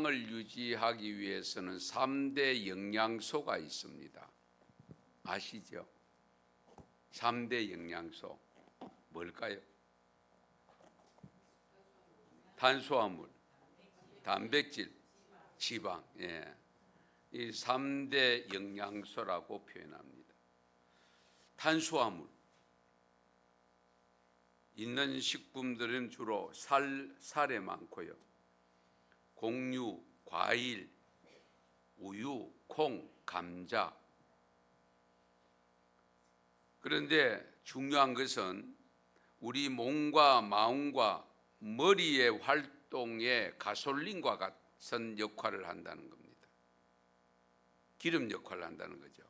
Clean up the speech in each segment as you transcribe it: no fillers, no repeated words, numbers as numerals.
건강을 유지하기 위해서는 3대 영양소가 있습니다. 아시죠? 3대 영양소 뭘까요? 탄수화물, 단백질, 지방. 이 3대 영양소라고 표현합니다. 탄수화물 있는 식품들은 주로 살에 많고요. 곡류, 과일, 우유, 콩, 감자. 그런데 중요한 것은 우리 몸과 마음과 머리의 활동에 가솔린과 같은 역할을 한다는 겁니다. 기름 역할을 한다는 거죠.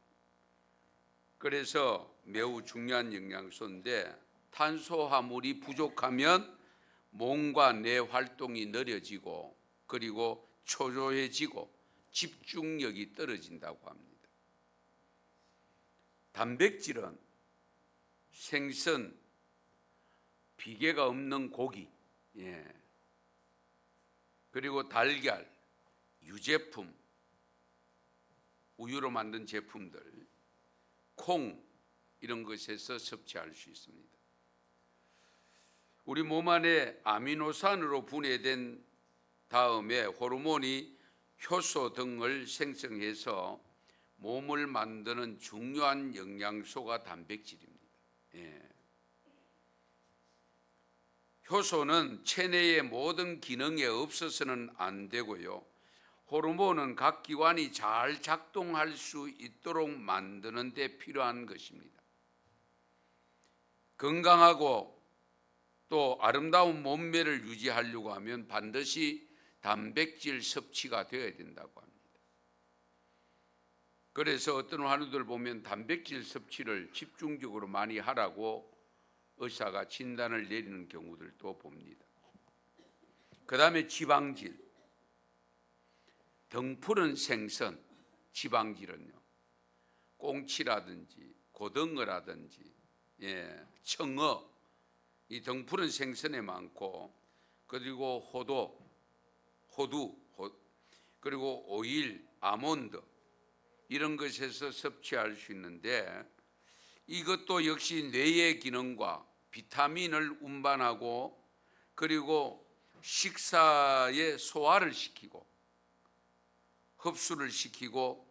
그래서 매우 중요한 영양소인데 탄수화물이 부족하면 몸과 뇌 활동이 느려지고 그리고 초조해지고 집중력이 떨어진다고 합니다. 단백질은 생선, 비계가 없는 고기, 그리고 달걀, 유제품, 우유로 만든 제품들, 콩 이런 것에서 섭취할 수 있습니다. 우리 몸 안에 아미노산으로 분해된 다음에 호르몬이 효소 등을 생성해서 몸을 만드는 중요한 영양소가 단백질입니다. 효소는 체내의 모든 기능에 없어서는 안 되고요. 호르몬은 각 기관이 잘 작동할 수 있도록 만드는 데 필요한 것입니다. 건강하고 또 아름다운 몸매를 유지하려고 하면 반드시 단백질 섭취가 되어야 된다고 합니다. 그래서 어떤 환우들 보면 단백질 섭취를 집중적으로 많이 하라고 의사가 진단을 내리는 경우들도 봅니다. 그 다음에 지방질. 등푸른 생선, 지방질은요, 꽁치라든지 고등어라든지 청어, 이 등푸른 생선에 많고, 그리고 호두, 그리고 오일, 아몬드 이런 것에서 섭취할 수 있는데 이것도 역시 뇌의 기능과 비타민을 운반하고 그리고 식사의 소화를 시키고 흡수를 시키고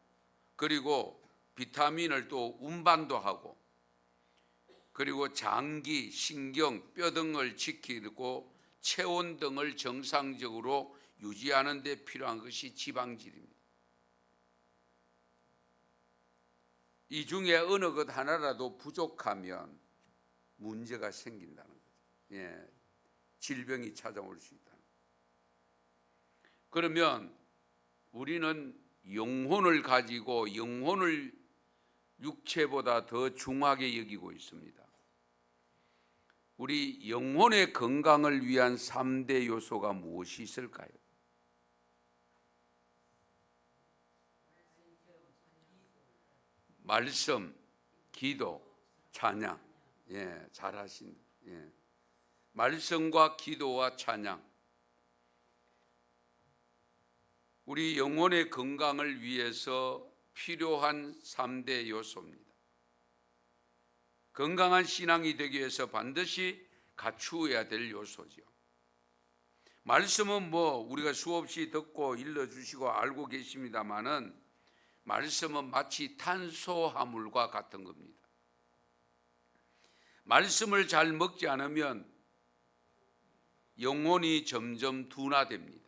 그리고 비타민을 또 운반도 하고 그리고 장기, 신경, 뼈 등을 지키고 체온 등을 정상적으로 유지하는 데 필요한 것이 지방질입니다. 이 중에 어느 것 하나라도 부족하면 문제가 생긴다는 거죠. 질병이 찾아올 수 있다. 그러면 우리는 영혼을 가지고 영혼을 육체보다 더 중하게 여기고 있습니다. 우리 영혼의 건강을 위한 3대 요소가 무엇이 있을까요? 말씀, 기도, 찬양. 잘하신. 말씀과 기도와 찬양. 우리 영혼의 건강을 위해서 필요한 3대 요소입니다. 건강한 신앙이 되기 위해서 반드시 갖추어야 될 요소죠. 말씀은 우리가 수없이 듣고 일러주시고 알고 계십니다마는 말씀은 마치 탄수화물과 같은 겁니다. 말씀을 잘 먹지 않으면 영혼이 점점 둔화됩니다.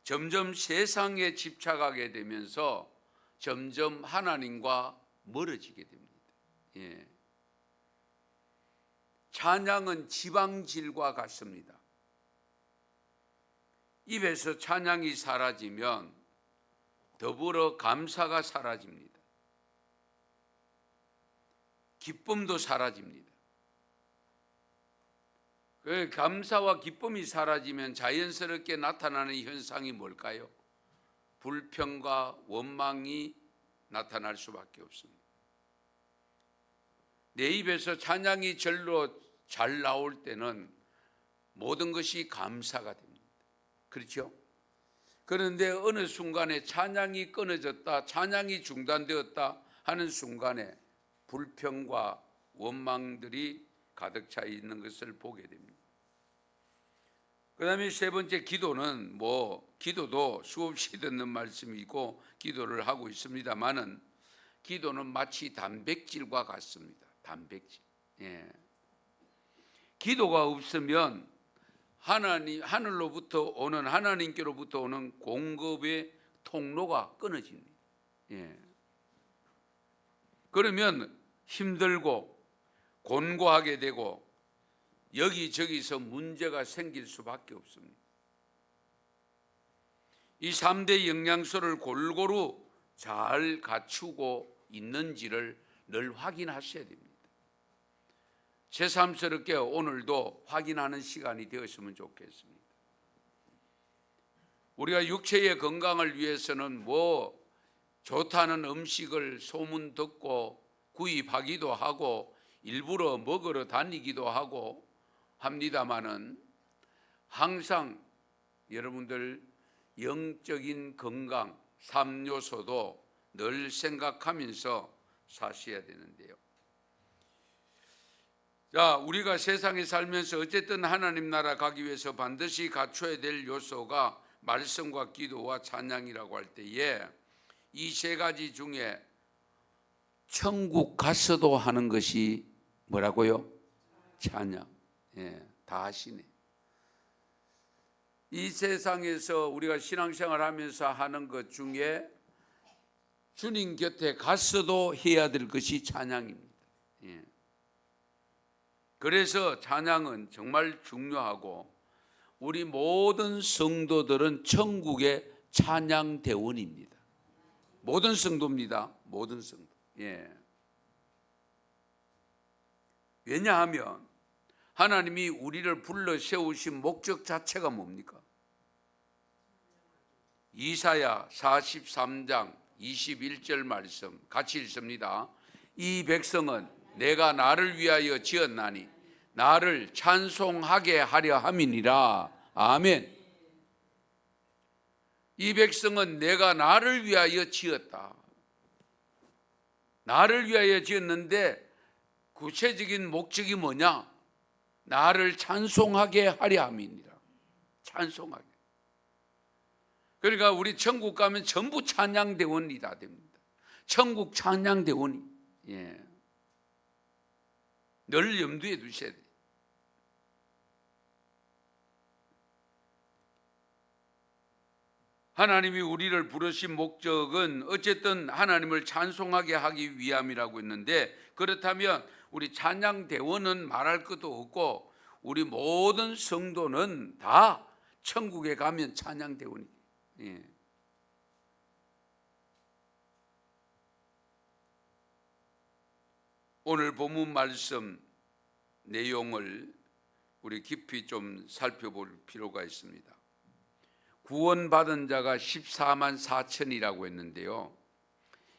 점점 세상에 집착하게 되면서 점점 하나님과 멀어지게 됩니다. 찬양은 지방질과 같습니다. 입에서 찬양이 사라지면 더불어 감사가 사라집니다. 기쁨도 사라집니다. 그 감사와 기쁨이 사라지면 자연스럽게 나타나는 현상이 뭘까요? 불평과 원망이 나타날 수밖에 없습니다. 내 입에서 찬양이 절로 잘 나올 때는 모든 것이 감사가 됩니다. 그렇죠? 그런데 어느 순간에 찬양이 끊어졌다, 찬양이 중단되었다 하는 순간에 불평과 원망들이 가득 차 있는 것을 보게 됩니다. 그 다음에 세 번째, 기도는 기도도 수없이 듣는 말씀이고 기도를 하고 있습니다만은 기도는 마치 단백질과 같습니다. 단백질. 기도가 없으면 하늘로부터 오는, 하나님께로부터 오는 공급의 통로가 끊어집니다. 그러면 힘들고 곤고하게 되고 여기저기서 문제가 생길 수밖에 없습니다. 이 3대 영양소를 골고루 잘 갖추고 있는지를 늘 확인하셔야 됩니다. 새삼스럽게 오늘도 확인하는 시간이 되었으면 좋겠습니다. 우리가 육체의 건강을 위해서는 좋다는 음식을 소문 듣고 구입하기도 하고 일부러 먹으러 다니기도 하고 합니다마는 항상 여러분들 영적인 건강 3요소도 늘 생각하면서 사셔야 되는데요. 자, 우리가 세상에 살면서 어쨌든 하나님 나라 가기 위해서 반드시 갖춰야 될 요소가 말씀과 기도와 찬양이라고 할 때에 이 세 가지 중에 천국 가서도 하는 것이 뭐라고요? 찬양. 다 하시네. 이 세상에서 우리가 신앙생활 하면서 하는 것 중에 주님 곁에 가서도 해야 될 것이 찬양입니다. 그래서 찬양은 정말 중요하고 우리 모든 성도들은 천국의 찬양대원입니다. 모든 성도입니다. 모든 성도. 왜냐하면 하나님이 우리를 불러 세우신 목적 자체가 뭡니까? 이사야 43장 21절 말씀 같이 읽습니다. 이 백성은 내가 나를 위하여 지었나니 나를 찬송하게 하려 함이니라. 아멘. 이 백성은 내가 나를 위하여 지었다. 나를 위하여 지었는데 구체적인 목적이 뭐냐? 나를 찬송하게 하려 함이니라. 찬송하게. 그러니까 우리 천국 가면 전부 찬양대원이 다 됩니다. 천국 찬양대원이. 늘 염두에 두셔야 돼요. 하나님이 우리를 부르신 목적은 어쨌든 하나님을 찬송하게 하기 위함이라고 했는데, 그렇다면 우리 찬양대원은 말할 것도 없고 우리 모든 성도는 다 천국에 가면 찬양대원이에요. 오늘 본문 말씀 내용을 우리 깊이 좀 살펴볼 필요가 있습니다. 구원받은 자가 14만 4천이라고 했는데요.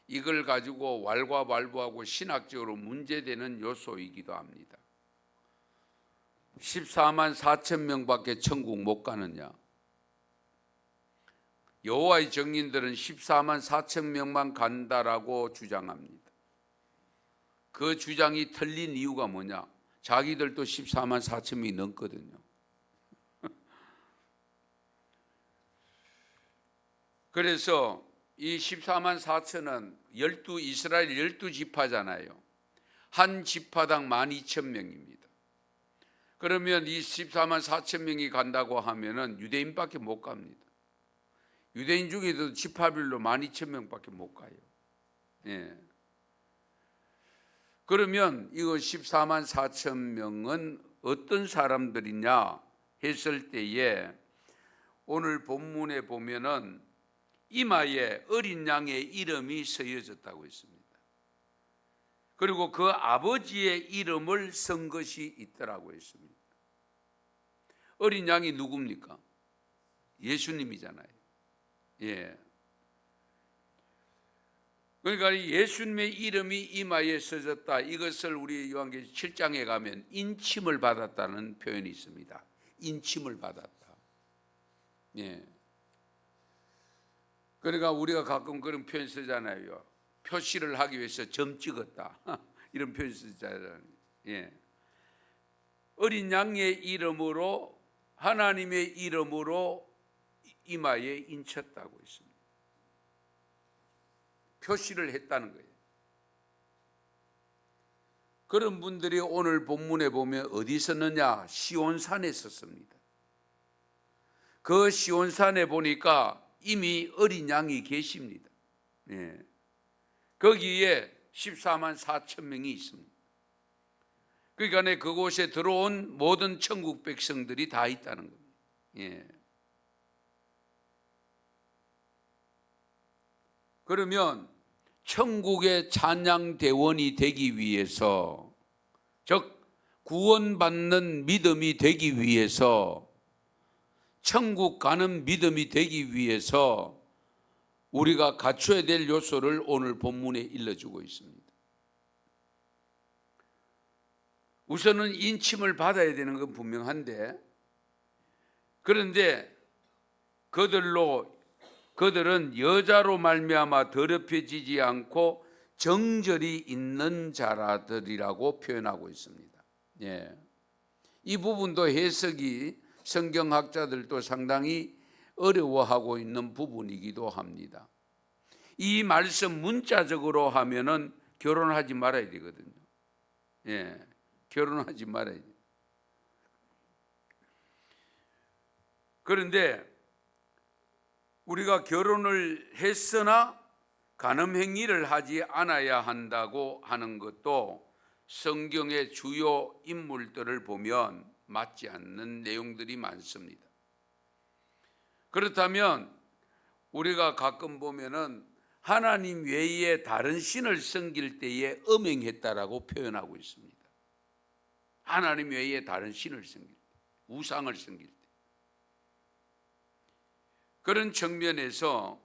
이걸 가지고 왈가왈부하고 신학적으로 문제되는 요소이기도 합니다. 14만 4천 명밖에 천국 못 가느냐? 여호와의 증인들은 14만 4천 명만 간다라고 주장합니다. 그 주장이 틀린 이유가 뭐냐? 자기들도 14만 4천 명이 넘거든요. 그래서 이 14만 4천은 이스라엘 12지파잖아요. 한 지파당 12,000명입니다. 그러면 이 14만 4천 명이 간다고 하면은 유대인밖에 못 갑니다. 유대인 중에도 지파별로 12,000명밖에 못 가요. 그러면 이거 14만 4천 명은 어떤 사람들이냐 했을 때에 오늘 본문에 보면은 이마에 어린 양의 이름이 쓰여졌다고 했습니다. 그리고 그 아버지의 이름을 쓴 것이 있더라고 했습니다. 어린 양이 누굽니까? 예수님이잖아요. 그러니까 예수님의 이름이 이마에 써졌다. 이것을 우리 요한계시록 7장에 가면 인침을 받았다는 표현이 있습니다. 인침을 받았다. 예. 그러니까 우리가 가끔 그런 표현 쓰잖아요. 표시를 하기 위해서 점 찍었다. 이런 표현 쓰잖아요. 예. 어린 양의 이름으로, 하나님의 이름으로 이마에 인쳤다고 했습니다. 표시를 했다는 거예요. 그런 분들이 오늘 본문에 보면 어디 있었느냐? 시온산에 있었습니다. 그 시온산에 보니까 이미 어린 양이 계십니다. 예. 거기에 14만 4천 명이 있습니다. 그러니까 그곳에 들어온 모든 천국 백성들이 다 있다는 겁니다. 예. 그러면 천국의 찬양대원이 되기 위해서, 즉 구원받는 믿음이 되기 위해서, 천국 가는 믿음이 되기 위해서 우리가 갖춰야 될 요소를 오늘 본문에 일러주고 있습니다. 우선은 인침을 받아야 되는 건 분명한데, 그런데 그들은 여자로 말미암아 더럽혀지지 않고 정절이 있는 자라들이라고 표현하고 있습니다. 예. 이 부분도 해석이 성경학자들도 상당히 어려워하고 있는 부분이기도 합니다. 이 말씀 문자적으로 하면은 결혼하지 말아야 되거든요. 예. 결혼하지 말아야 돼요. 그런데 우리가 결혼을 했으나 간음행위를 하지 않아야 한다고 하는 것도 성경의 주요 인물들을 보면 맞지 않는 내용들이 많습니다. 그렇다면 우리가 가끔 보면은 하나님 외에 다른 신을 섬길 때에 음행했다라고 표현하고 있습니다. 하나님 외에 다른 신을 섬길 때, 우상을 섬길 때. 그런 측면에서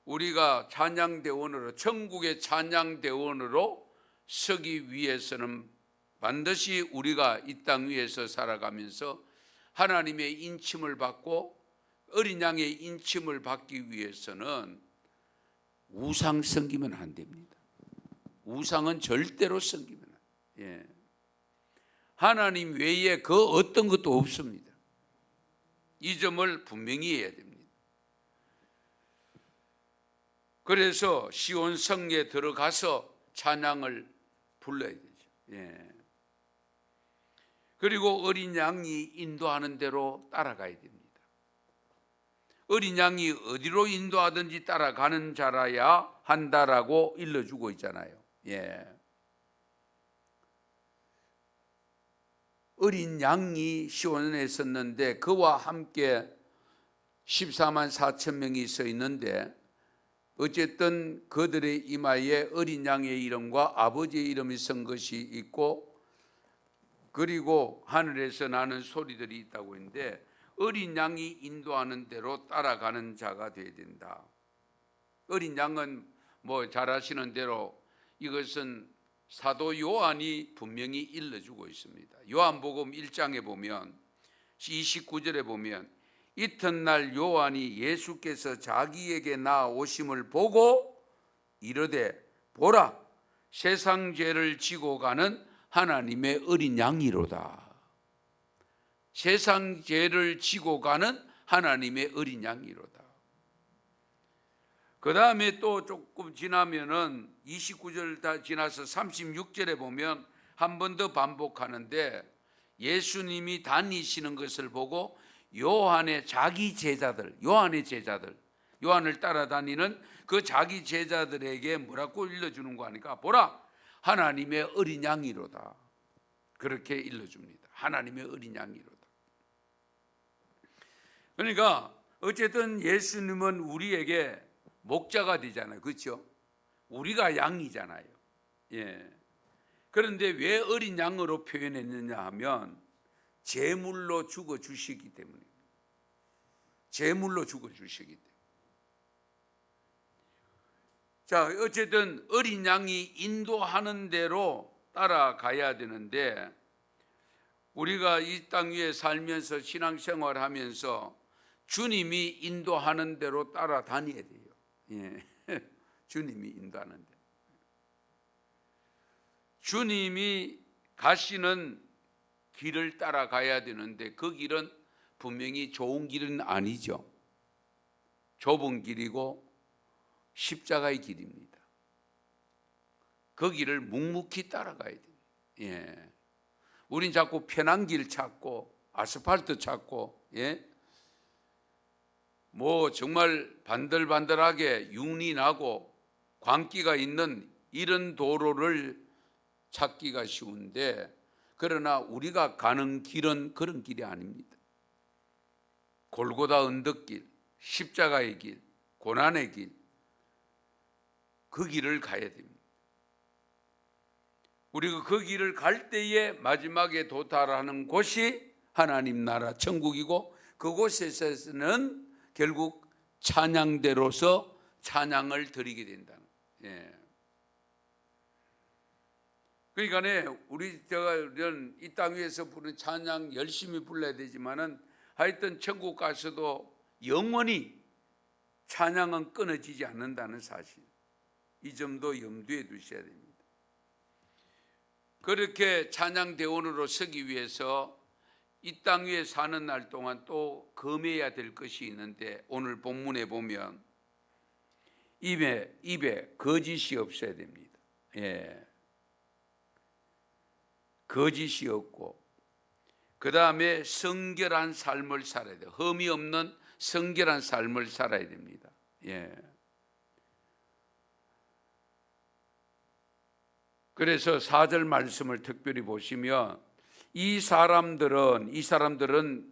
우리가 찬양대원으로, 천국의 찬양대원으로 서기 위해서는 반드시 우리가 이 땅 위에서 살아가면서 하나님의 인침을 받고 어린 양의 인침을 받기 위해서는 우상 섬기면 안 됩니다. 우상은 절대로 섬기면 안 돼요. 예. 하나님 외에 그 어떤 것도 없습니다. 이 점을 분명히 해야 됩니다. 그래서 시온 성에 들어가서 찬양을 불러야 되죠. 예. 그리고 어린 양이 인도하는 대로 따라가야 됩니다. 어린 양이 어디로 인도하든지 따라가는 자라야 한다라고 일러주고 있잖아요. 예. 어린 양이 시온에 있었는데 그와 함께 14만 4천 명이 서 있는데, 어쨌든 그들의 이마에 어린 양의 이름과 아버지의 이름이 쓴 것이 있고, 그리고 하늘에서 나는 소리들이 있다고 했는데, 어린 양이 인도하는 대로 따라가는 자가 되어야 된다. 어린 양은 잘 아시는 대로 이것은 사도 요한이 분명히 일러주고 있습니다. 요한복음 1장에 보면 29절에 보면 이튿날 요한이 예수께서 자기에게 나오심을 보고 이르되 보라, 세상 죄를 지고 가는 하나님의 어린 양이로다. 세상 죄를 지고 가는 하나님의 어린 양이로다. 그 다음에 또 조금 지나면은 29절 다 지나서 36절에 보면 한 번 더 반복하는데, 예수님이 다니시는 것을 보고 요한의 자기 제자들, 요한을 따라다니는 그 자기 제자들에게 뭐라고 일러주는 거 하니까, 보라, 하나님의 어린 양이로다. 그렇게 일러줍니다. 하나님의 어린 양이로다. 그러니까 어쨌든 예수님은 우리에게 목자가 되잖아요. 그렇죠? 우리가 양이잖아요. 예. 그런데 왜 어린 양으로 표현했느냐 하면 제물로 죽어 주시기 때문입니다. 제물로 죽어 주시기 때문에. 자, 어쨌든 어린 양이 인도하는 대로 따라가야 되는데, 우리가 이 땅 위에 살면서 신앙생활하면서 주님이 인도하는 대로 따라다녀야 돼요. 예. 주님이 인도하는 대로. 주님이 가시는 길을 따라가야 되는데 그 길은 분명히 좋은 길은 아니죠. 좁은 길이고 십자가의 길입니다. 그 길을 묵묵히 따라가야 돼요. 예. 우린 자꾸 편한 길 찾고 아스팔트 찾고, 예? 뭐 정말 반들반들하게 윤이 나고 광기가 있는 이런 도로를 찾기가 쉬운데, 그러나 우리가 가는 길은 그런 길이 아닙니다. 골고다 언덕길, 십자가의 길, 고난의 길, 그 길을 가야 됩니다. 우리가 그 길을 갈 때에 마지막에 도달하는 곳이 하나님 나라 천국이고, 그곳에서는 결국 찬양대로서 찬양을 드리게 된다는. 예. 그러니까 우리 이 땅 위에서 부르는 찬양 열심히 불러야 되지만은 하여튼 천국 가서도 영원히 찬양은 끊어지지 않는다는 사실, 이 점도 염두에 두셔야 됩니다. 그렇게 찬양 대원으로 서기 위해서 이 땅 위에 사는 날 동안 또 금해야 될 것이 있는데, 오늘 본문에 보면 입에 거짓이 없어야 됩니다. 예. 거짓이 없고, 그 다음에 성결한 삶을 살아야 돼요. 흠이 없는 성결한 삶을 살아야 됩니다. 예. 그래서 4절 말씀을 특별히 보시면 이 사람들은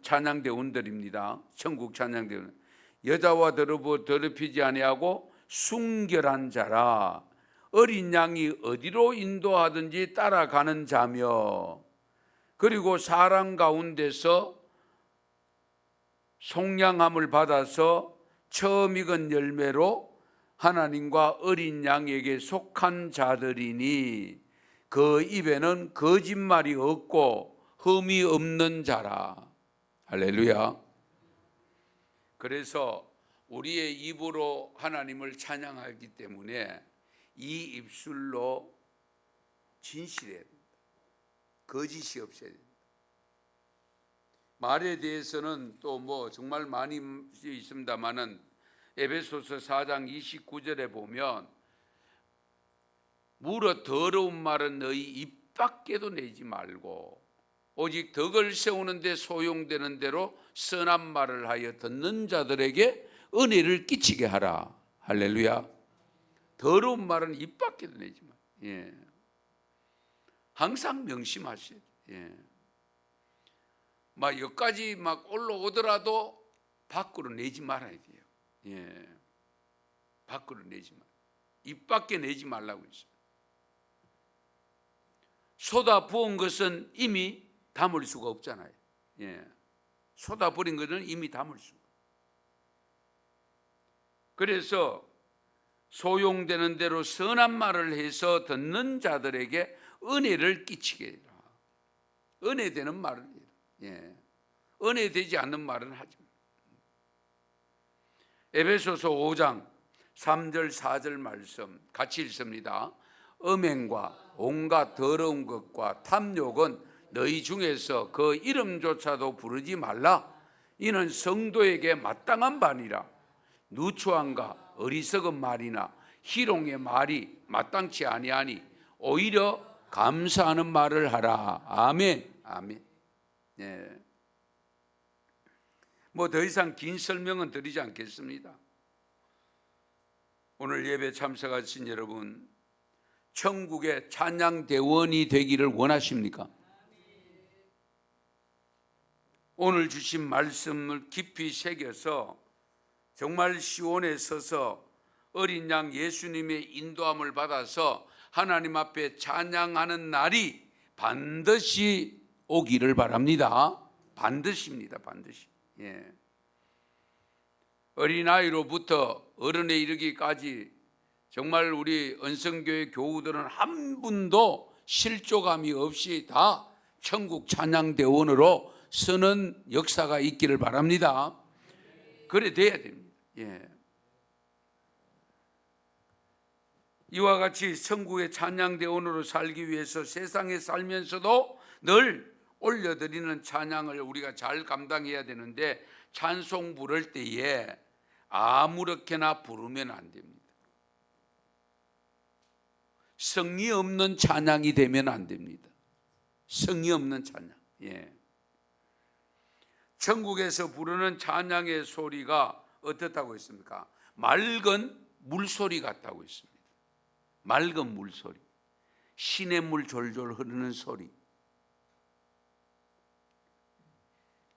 찬양대원들입니다. 천국 찬양대원. 여자와 더럽히지 아니하고 순결한 자라, 어린 양이 어디로 인도하든지 따라가는 자며, 그리고 사람 가운데서 속량함을 받아서 처음 익은 열매로 하나님과 어린 양에게 속한 자들이니 그 입에는 거짓말이 없고 흠이 없는 자라. 할렐루야. 그래서 우리의 입으로 하나님을 찬양하기 때문에 이 입술로 진실해야 됩니다. 거짓이 없어야 됩니다. 말에 대해서는 또 뭐 정말 많이 있습니다만은 에베소서 4장 29절에 보면 무릇 더러운 말은 너희 입 밖에도 내지 말고 오직 덕을 세우는 데 소용되는 대로 선한 말을 하여 듣는 자들에게 은혜를 끼치게 하라. 할렐루야. 더러운 말은 입 밖에도 내지 마. 예. 항상 명심하셔야 돼요. 예. 막 여기까지 막 올라오더라도 밖으로 내지 말아야 돼요. 예. 밖으로 내지 말. 입 밖에 내지 말라고 했어요. 쏟아 부은 것은 이미 담을 수가 없잖아요. 예. 쏟아 버린 것은 이미 담을 수가. 그래서 소용되는 대로 선한 말을 해서 듣는 자들에게 은혜를 끼치게 해라. 은혜 되는 말을 해라. 예. 은혜 되지 않는 말은 하지 마. 에베소서 5장 3절 4절 말씀 같이 읽습니다. 음행과 온갖 더러운 것과 탐욕은 너희 중에서 그 이름조차도 부르지 말라. 이는 성도에게 마땅한 바니라. 누추함과 어리석은 말이나 희롱의 말이 마땅치 아니하니 오히려 감사하는 말을 하라. 아멘. 아멘. 예. 뭐 더 이상 긴 설명은 드리지 않겠습니다. 오늘 예배 참석하신 여러분, 천국의 찬양대원이 되기를 원하십니까? 오늘 주신 말씀을 깊이 새겨서 정말 시온에 서서 어린 양 예수님의 인도함을 받아서 하나님 앞에 찬양하는 날이 반드시 오기를 바랍니다. 반드시입니다. 반드시. 예. 어린아이로부터 어른에 이르기까지 정말 우리 은성교회 교우들은 한 분도 실족함이 없이 다 천국 찬양대원으로 서는 역사가 있기를 바랍니다. 그래 돼야 됩니다. 예. 이와 같이 천국의 찬양대원으로 살기 위해서 세상에 살면서도 늘 올려드리는 찬양을 우리가 잘 감당해야 되는데, 찬송 부를 때에 아무렇게나 부르면 안 됩니다. 성의 없는 찬양이 되면 안 됩니다. 성의 없는 찬양. 예. 천국에서 부르는 찬양의 소리가 어떻다고 했습니까? 맑은 물소리 같다고 했습니다. 맑은 물소리, 시냇물 졸졸 흐르는 소리.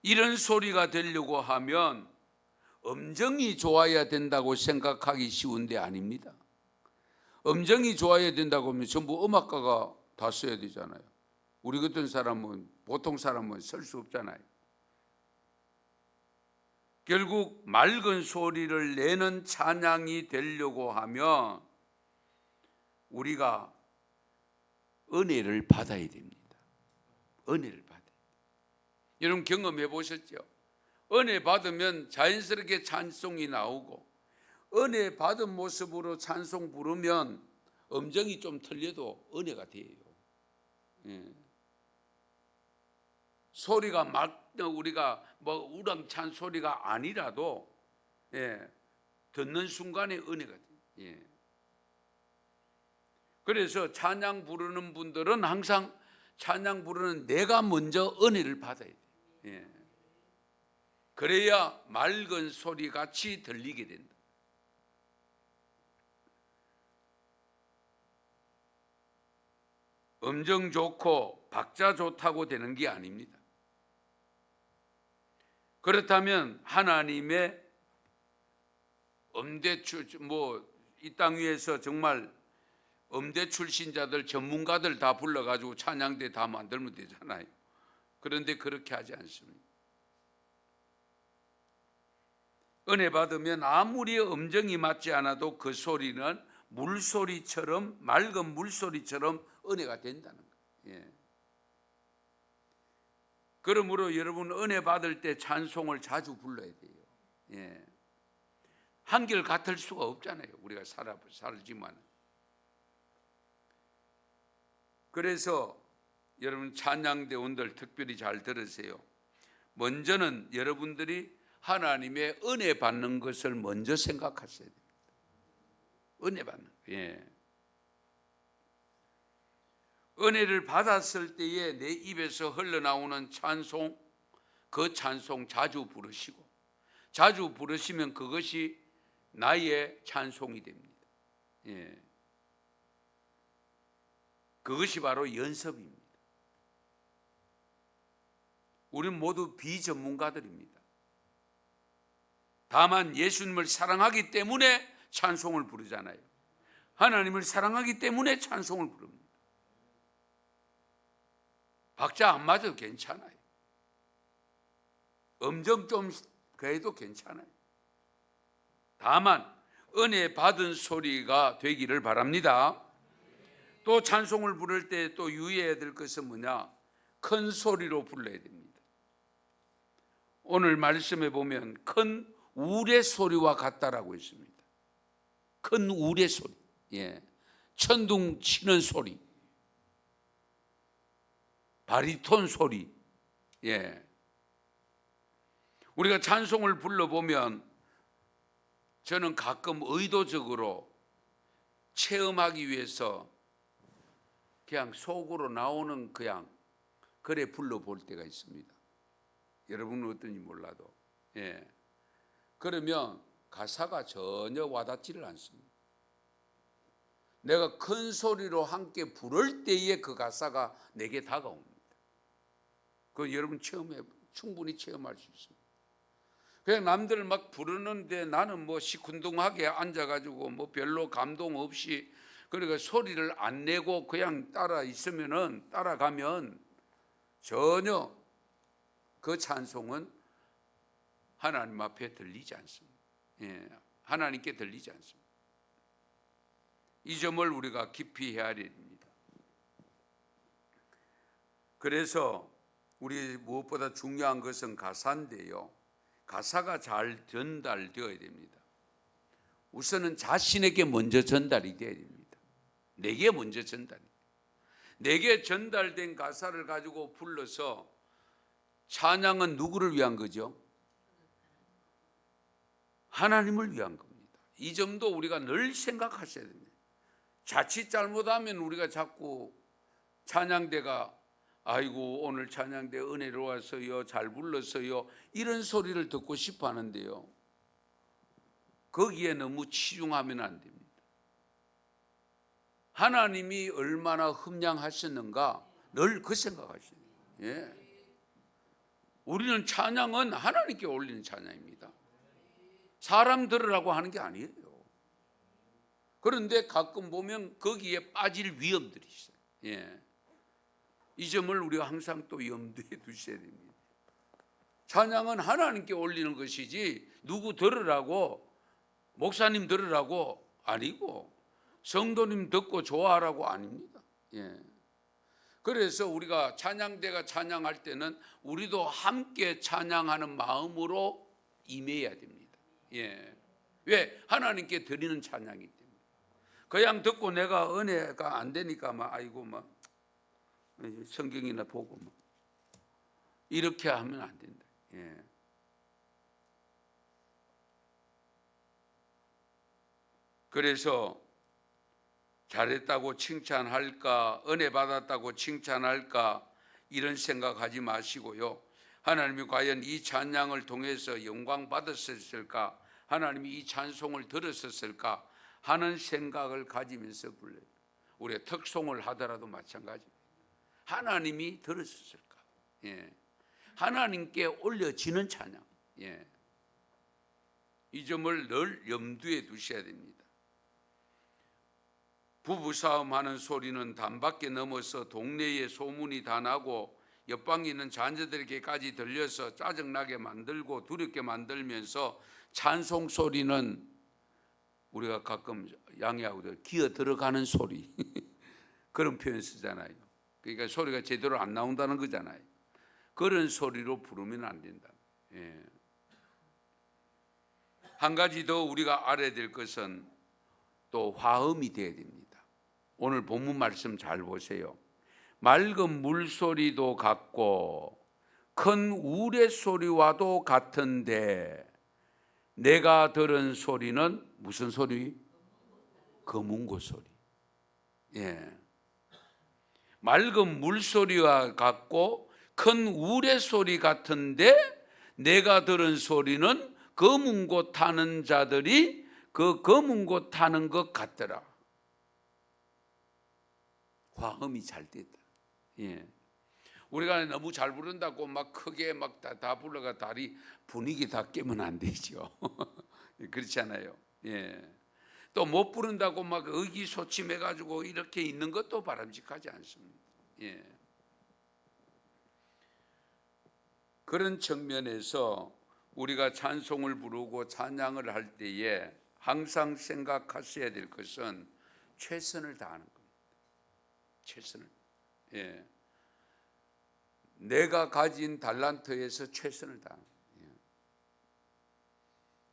이런 소리가 되려고 하면 음정이 좋아야 된다고 생각하기 쉬운데 아닙니다. 음정이 좋아야 된다고 하면 전부 음악가가 다 써야 되잖아요. 우리 같은 사람은, 보통 사람은 쓸 수 없잖아요. 결국 맑은 소리를 내는 찬양이 되려고 하면 우리가 은혜를 받아야 됩니다. 은혜를 받아야 돼요. 여러분 경험해 보셨죠? 은혜 받으면 자연스럽게 찬송이 나오고, 은혜 받은 모습으로 찬송 부르면 음정이 좀 틀려도 은혜가 돼요. 예. 소리가 막 우리가 뭐 우렁찬 소리가 아니라도 듣는 순간에 은혜가 돼요. 예. 그래서 찬양 부르는 분들은 항상 찬양 부르는 내가 먼저 은혜를 받아야 돼요. 예. 그래야 맑은 소리 같이 들리게 된다. 음정 좋고 박자 좋다고 되는 게 아닙니다. 그렇다면 하나님의 이 땅 위에서 정말 음대 출신자들, 전문가들 다 불러가지고 찬양대 다 만들면 되잖아요. 그런데 그렇게 하지 않습니다. 은혜 받으면 아무리 음정이 맞지 않아도 그 소리는 물소리처럼, 맑은 물소리처럼 은혜가 된다는 거예요. 예. 그러므로 여러분 은혜 받을 때 찬송을 자주 불러야 돼요. 예. 한결 같을 수가 없잖아요. 우리가 살지만. 그래서 여러분 찬양대원들 특별히 잘 들으세요. 먼저는 여러분들이 하나님의 은혜 받는 것을 먼저 생각하셔야 됩니다. 은혜 받는 거예요. 예. 은혜를 받았을 때에 내 입에서 흘러나오는 찬송, 그 찬송 자주 부르시고, 자주 부르시면 그것이 나의 찬송이 됩니다. 예. 그것이 바로 연습입니다. 우리는 모두 비전문가들입니다. 다만 예수님을 사랑하기 때문에 찬송을 부르잖아요. 하나님을 사랑하기 때문에 찬송을 부릅니다. 박자 안 맞아도 괜찮아요. 음정 좀 그래도 괜찮아요. 다만 은혜 받은 소리가 되기를 바랍니다. 또 찬송을 부를 때 또 유의해야 될 것은 뭐냐? 큰 소리로 불러야 됩니다. 오늘 말씀에 보면 큰 우레소리와 같다라고 했습니다. 큰 우레소리, 예. 천둥 치는 소리, 바리톤 소리. 예. 우리가 찬송을 불러보면 저는 가끔 의도적으로 체험하기 위해서 그냥 속으로 나오는 그래 불러볼 때가 있습니다. 여러분은 어떤지 몰라도. 예. 그러면 가사가 전혀 와닿지를 않습니다. 내가 큰 소리로 함께 부를 때에 그 가사가 내게 다가옵니다. 그 여러분 충분히 체험할 수 있습니다. 그냥 남들 막 부르는데 나는 뭐 시큰둥하게 앉아가지고 뭐 별로 감동 없이, 그러니까 소리를 안 내고 그냥 따라가면 전혀 그 찬송은 하나님 앞에 들리지 않습니다. 예, 하나님께 들리지 않습니다. 이 점을 우리가 깊이 헤아려야 됩니다. 그래서 우리 무엇보다 중요한 것은 가사인데요, 가사가 잘 전달되어야 됩니다. 우선은 자신에게 먼저 전달이 되어야 됩니다. 내게 먼저 전달이. 내게 전달된 가사를 가지고 불러서 찬양은 누구를 위한 거죠? 하나님을 위한 겁니다. 이 점도 우리가 늘 생각하셔야 됩니다. 자칫 잘못하면 우리가 자꾸 찬양대가 아이고 오늘 찬양대 은혜로워서요, 잘 불렀어요, 이런 소리를 듣고 싶어 하는데요, 거기에 너무 치중하면 안 됩니다. 하나님이 얼마나 흠량하셨는가 늘 그 생각하셔야 돼요. 예. 우리는 찬양은 하나님께 올리는 찬양입니다. 사람 들으라고 하는 게 아니에요. 그런데 가끔 보면 거기에 빠질 위험들이 있어요. 예. 이 점을 우리가 항상 또 염두에 두셔야 됩니다. 찬양은 하나님께 올리는 것이지 누구 들으라고, 목사님 들으라고 아니고, 성도님 듣고 좋아하라고 아닙니다. 예. 그래서 우리가 찬양대가 찬양할 때는 우리도 함께 찬양하는 마음으로 임해야 됩니다. 예. 왜? 하나님께 드리는 찬양이기 때문에. 그냥 듣고 내가 은혜가 안 되니까 막 아이고 막 성경이나 보고 막 이렇게 하면 안 된다. 예. 그래서 잘했다고 칭찬할까, 은혜 받았다고 칭찬할까, 이런 생각하지 마시고요. 하나님이 과연 이 찬양을 통해서 영광 받았을까, 하나님이 이 찬송을 들었을까 하는 생각을 가지면서 불러요. 우리가 특송을 하더라도 마찬가지입니다. 하나님이 들었을까, 예. 하나님께 올려지는 찬양, 예. 이 점을 늘 염두에 두셔야 됩니다. 부부싸움하는 소리는 단밖에 넘어서 동네에 소문이 다 나고 옆방에 있는 자녀들에게까지 들려서 짜증나게 만들고 두렵게 만들면서 찬송 소리는 우리가 가끔 양해하고 기어 들어가는 소리 그런 표현 쓰잖아요. 그러니까 소리가 제대로 안 나온다는 거잖아요. 그런 소리로 부르면 안 된다. 예. 한 가지 더 우리가 알아야 될 것은 또 화음이 되어야 됩니다. 오늘 본문 말씀 잘 보세요. 맑은 물소리도 같고 큰 우레소리와도 같은데 내가 들은 소리는 무슨 소리? 거문고 소리. 예. 맑은 물소리와 같고 큰 우레소리 같은데 내가 들은 소리는 검은 곳 타는 자들이 그 검은 곳 타는 것 같더라. 화음이 잘 됐다. 예. 우리가 너무 잘 부른다고 막 크게 막 다 불러가 다리 분위기 다 깨면 안 되죠. 그렇지 않아요. 예. 또 못 부른다고 막 의기소침해가지고 이렇게 있는 것도 바람직하지 않습니다. 예. 그런 측면에서 우리가 찬송을 부르고 찬양을 할 때에 항상 생각하셔야 될 것은 최선을 다하는 겁니다. 최선을. 예. 내가 가진 달란트에서 최선을 다하는 거예요. 예.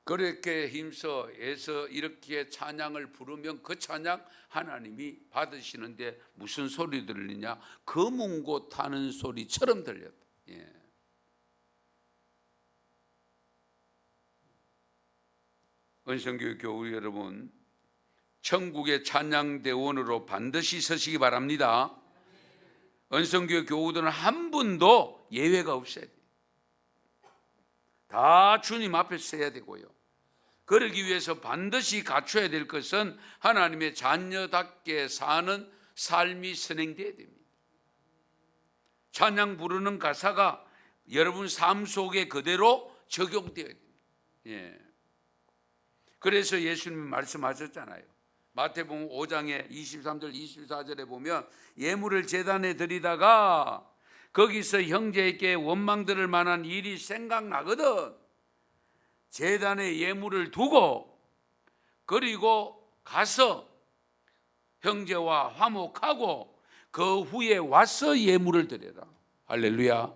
그렇게 힘써 애써 이렇게 찬양을 부르면 그 찬양 하나님이 받으시는데 무슨 소리 들리냐? 검은 곳 타는 소리처럼 들렸다. 예. 은성교회 교우 여러분, 천국의 찬양대원으로 반드시 서시기 바랍니다. 은성교회 교우들은 한 분도 예외가 없어야 돼요. 다 주님 앞에 서야 되고요. 그러기 위해서 반드시 갖춰야 될 것은 하나님의 자녀답게 사는 삶이 선행되어야 됩니다. 찬양 부르는 가사가 여러분 삶 속에 그대로 적용되어야 됩니다. 예. 그래서 예수님이 말씀하셨잖아요. 마태복음 5장에 23절 24절에 보면 예물을 제단에 드리다가 거기서 형제에게 원망 들을 만한 일이 생각나거든 제단에 예물을 두고 그리고 가서 형제와 화목하고 그 후에 와서 예물을 드려라. 할렐루야.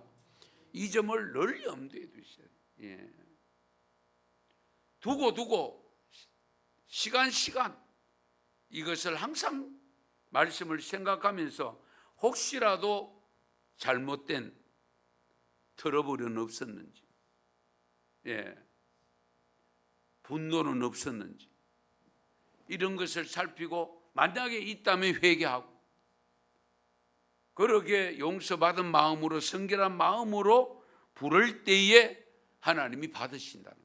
이 점을 늘 염두에 두셔야 돼요. 예. 두고 시간 이것을 항상 말씀을 생각하면서 혹시라도 잘못된 트러블은 없었는지, 분노는 없었는지 이런 것을 살피고 만약에 있다면 회개하고 그렇게 용서받은 마음으로 성결한 마음으로 부를 때에 하나님이 받으신다는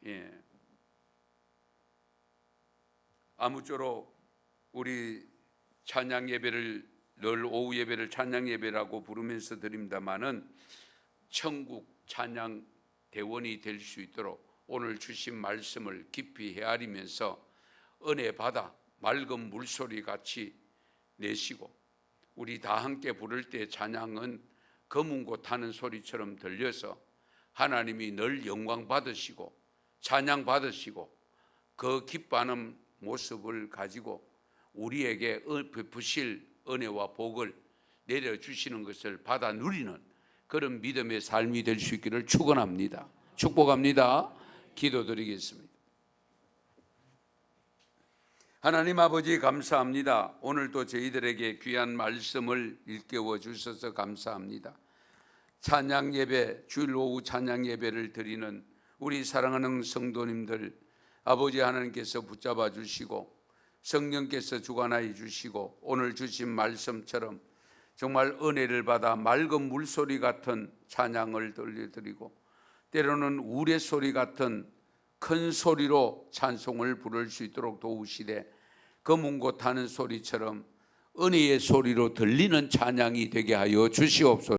거예요. 아무쪼록 우리 찬양 예배를 늘 오후 예배를 찬양 예배라고 부르면서 드립니다마는 천국 찬양 대원이 될 수 있도록 오늘 주신 말씀을 깊이 헤아리면서 은혜 받아 맑은 물소리 같이 내시고 우리 다 함께 부를 때 찬양은 검은 고 타는 소리처럼 들려서 하나님이 늘 영광 받으시고 찬양 받으시고 그 기뻐하는 모습을 가지고 우리에게 베푸실 은혜와 복을 내려주시는 것을 받아 누리는 그런 믿음의 삶이 될 수 있기를 축원합니다. 축복합니다. 기도드리겠습니다. 하나님 아버지 감사합니다. 오늘도 저희들에게 귀한 말씀을 일깨워 주셔서 감사합니다. 찬양 예배, 주일 오후 찬양 예배를 드리는 우리 사랑하는 성도님들 아버지 하나님께서 붙잡아 주시고 성령께서 주관하여 주시고 오늘 주신 말씀처럼 정말 은혜를 받아 맑은 물소리 같은 찬양을 들려드리고 때로는 우레소리 같은 큰 소리로 찬송을 부를 수 있도록 도우시되 검은 고 타는 소리처럼 은혜의 소리로 들리는 찬양이 되게 하여 주시옵소서.